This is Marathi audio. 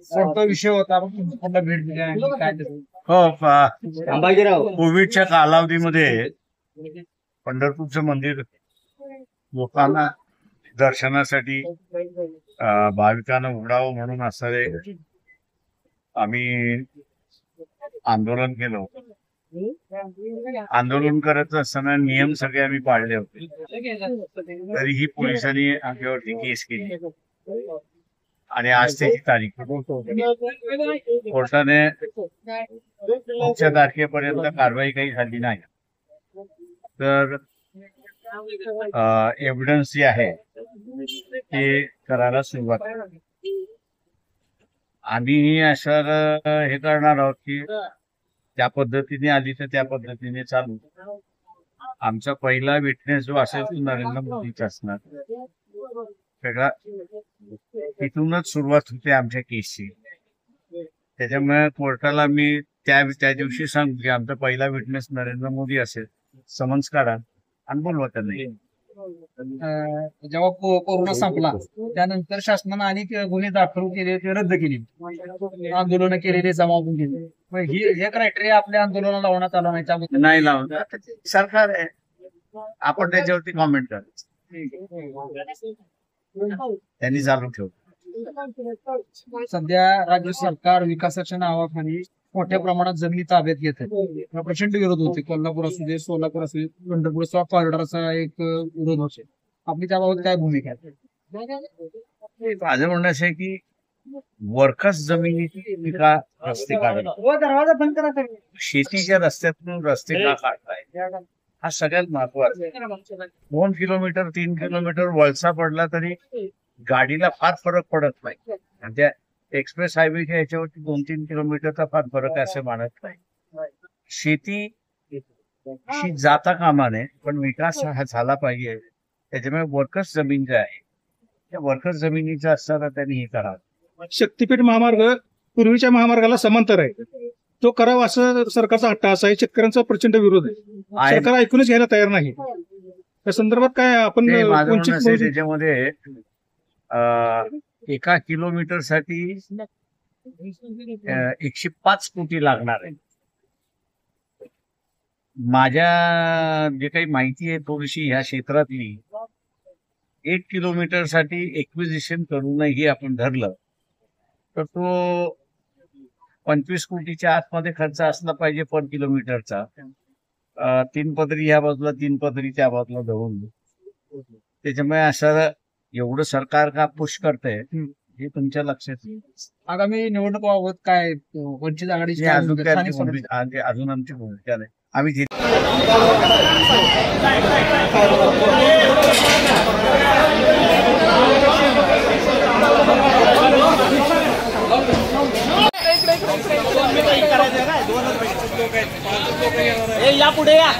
कोणता विषय होता आपण तुमच्याकडला भेट दिली आणि काय ते? हो, कोविडच्या कालावधीमध्ये पंढरपूरचं मंदिर लोकांना दर्शनासाठी भाविकांना उघडावं म्हणून असणारे आम्ही आंदोलन केलं होतं. आंदोलन करत असताना नियम सगळे आम्ही पाळले होते, तरीही पोलिसांनी आमच्यावरती केस केली आणि आज त्याची तारीख कोर्टाने पुढच्या तारखेपर्यंत कारवाई काही झाली नाही. तर एव्हिडन्स जी आहे ते करायला सुरुवात केली. आम्ही असं हे करणार आहोत की त्या पद्धतीने आली तर त्या पद्धतीने चालू. आमचा पहिला विटनेस जो असेल तो नरेंद्र मोदीचा असणार. सगळा तिथूनच सुरुवात होते आमच्या केसची. त्याच्यामुळे कोर्टाला मी त्या दिवशी सांगतो की आमचा पहिला विटनेस नरेंद्र मोदी असेल, समन्स काढा आणि बोलवा त्यांना. जेव्हा कोरोना संपला त्यानंतर शासनाने अनेक गुन्हे दाखल केले, ते रद्द केले, आंदोलन केलेले जमावून केले. हे क्रायटेरिया आपल्या आंदोलनाला लावण्यात आला नाही, त्याबद्दल नाही लावलं. सरकार आहे, आपण त्याच्यावरती कॉमेंट करायचं. त्यांनी चालू ठेवलं. सध्या राज्य सरकार विकासाच्या नावाखाली मोठ्या प्रमाणात जमिनी ताब्यात घेत आहे. प्रचंड विरोध होते. कोल्हापूर असू दे, सोलापूर असू दे, पंढरपूर सॉफ्ट कॉरिडॉरचा एक विरोध होते. आपली त्याबाबत काय भूमिका आहे? माझं म्हणणं असं आहे की वर्कर्स जमिनीची का रस्ते काढले, दरवाजा बंद करा. शेतीच्या रस्त्यातून रस्ते का काढताय हा सगळ्यात महत्वाचा. 2 किलोमीटर 3 किलोमीटर वळसा पडला तरी गाडीला फार फरक पडत नाही. आणि त्या एक्सप्रेस हायवेच्या याच्यावरती 2-3 किलोमीटरचा फार फरक आहे असं मानत नाही. शेती जाता कामा नये, पण विकास हा झाला पाहिजे. त्याच्यामुळे वर्कर्स जमीन जे आहे त्या वर्कर्स जमिनीचा असताना त्यांनी हे करावं. शक्तीपीठ महामार्ग पूर्वीच्या महामार्गाला समांतर आहे, तो करावा असं सरकारचा हट्ट असा आहे. शेतकऱ्यांचा प्रचंड विरोध आहे. सरकार ऐकूनच घ्यायला तयार नाही. त्या संदर्भात काय आपण त्याच्यामध्ये 1 किलोमीटरसाठी 105 कोटी लागणार आहे. माझ्या जे काही माहिती आहे थोडीशी ह्या क्षेत्रातली, 1 किलोमीटरसाठी एक्विजिशन करूनही आपण धरलं तर तो 25 कोटीच्या आतमध्ये खर्च असला पाहिजे पर किलोमीटरचा. 3 पदरी ह्या बाजूला 3 पदरी त्या बाजूला धरून. त्याच्यामुळे असं एवढं सरकार का पुश करतंय हे तुमच्या लक्षात येईल. आगामी निवडणुकाबाबत काय वंचित आघाडीची अजून आमची भूमिका नाही. आम्ही या पुढे या.